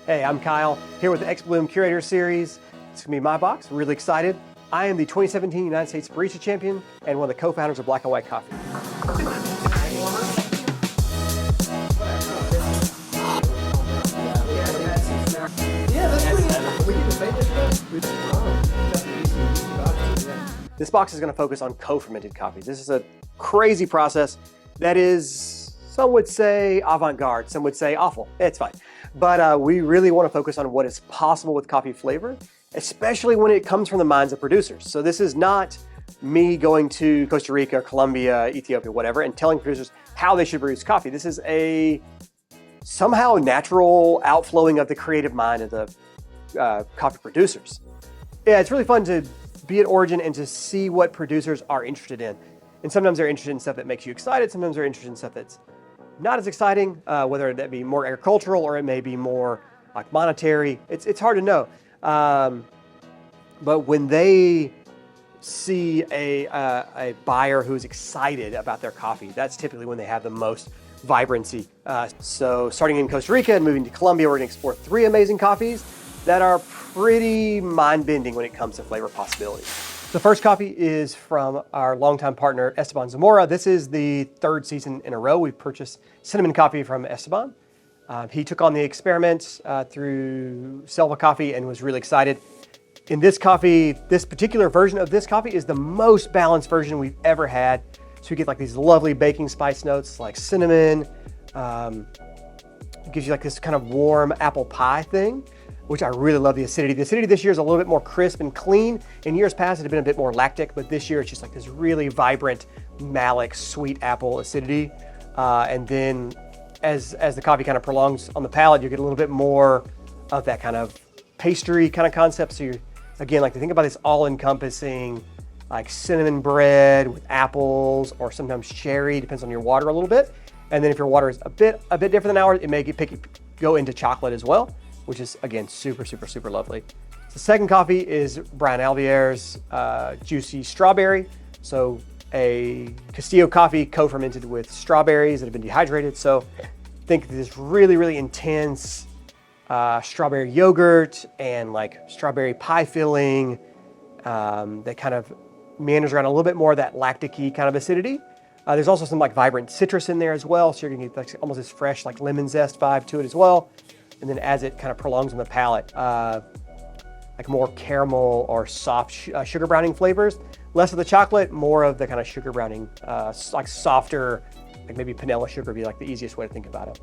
Hey, I'm Kyle, here with the xBloom Curator series. It's gonna be my box, really excited. I am the 2017 United States Barista Champion and one of the co-founders of Black and White Coffee. This box is gonna focus on co-fermented coffees. This is a crazy process that is, some would say avant-garde, some would say awful. It's fine. But we really want to focus on what is possible with coffee flavor, especially when it comes from the minds of producers. So this is not me going to Costa Rica, Colombia, Ethiopia, whatever, and telling producers how they should produce coffee. This is a somehow natural outflowing of the creative mind of the coffee producers. Yeah, it's really fun to be at Origin and to see what producers are interested in. And sometimes they're interested in stuff that makes you excited. Sometimes they're interested in stuff that's not as exciting, whether that be more agricultural or it may be more like monetary. It's hard to know. But when they see a buyer who's excited about their coffee, that's typically when they have the most vibrancy. So starting in Costa Rica and moving to Colombia, we're gonna explore 3 amazing coffees that are pretty mind-bending when it comes to flavor possibilities. The first coffee is from our longtime partner, Esteban Zamora. This is the 3rd season in a row we've purchased cinnamon coffee from Esteban. He took on the experiment through Selva Coffee and was really excited. In this coffee, this particular version of this coffee is the most balanced version we've ever had. So you get like these lovely baking spice notes like cinnamon. It gives you like this kind of warm apple pie thing, which I really love the acidity. The acidity this year is a little bit more crisp and clean. In years past, it had been a bit more lactic, but this year it's just like this really vibrant, malic, sweet apple acidity. And then as the coffee kind of prolongs on the palate, you get a little bit more of that kind of pastry kind of concept. So you're, again, like to think about this all-encompassing like cinnamon bread with apples or sometimes cherry, depends on your water a little bit. And then if your water is a bit different than ours, it may go into chocolate as well, which is, again, super, super, super lovely. The second coffee is Brian Alvier's Juicy Strawberry. So a Castillo coffee co-fermented with strawberries that have been dehydrated. So think this really, really intense strawberry yogurt and like strawberry pie filling that kind of meanders around a little bit more of that lactic-y kind of acidity. There's also some like vibrant citrus in there as well. So you're gonna get like almost this fresh like lemon zest vibe to it as well. And then as it kind of prolongs on the palate, like more caramel or soft sugar browning flavors. Less of the chocolate, more of the kind of sugar browning, like softer, like maybe panela sugar would be like the easiest way to think about it.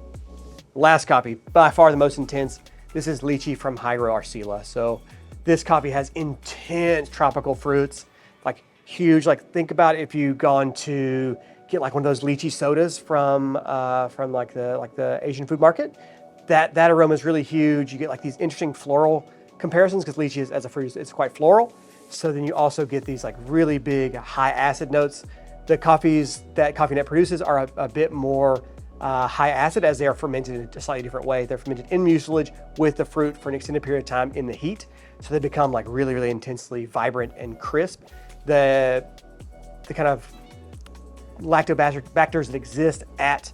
Last coffee, by far the most intense. This is lychee from Jairo Arcila. So this coffee has intense tropical fruits, like huge, like think about if you've gone to get like one of those lychee sodas from like the Asian food market. That aroma is really huge. You get like these interesting floral comparisons because lychee as a fruit is quite floral. So then you also get these like really big high acid notes. The coffees that Coffee Net produces are a bit more high acid as they are fermented in a slightly different way. They're fermented in mucilage with the fruit for an extended period of time in the heat. So they become like really, really intensely vibrant and crisp. The kind of lactobacillus that exist at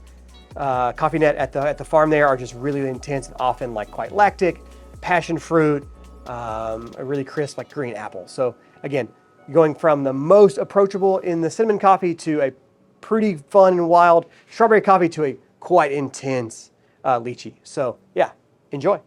Coffee Net at the farm there are just really, really intense and often like quite lactic, passion fruit, a really crisp like green apple. So again, going from the most approachable in the cinnamon coffee to a pretty fun and wild strawberry coffee to a quite intense lychee. So yeah, enjoy.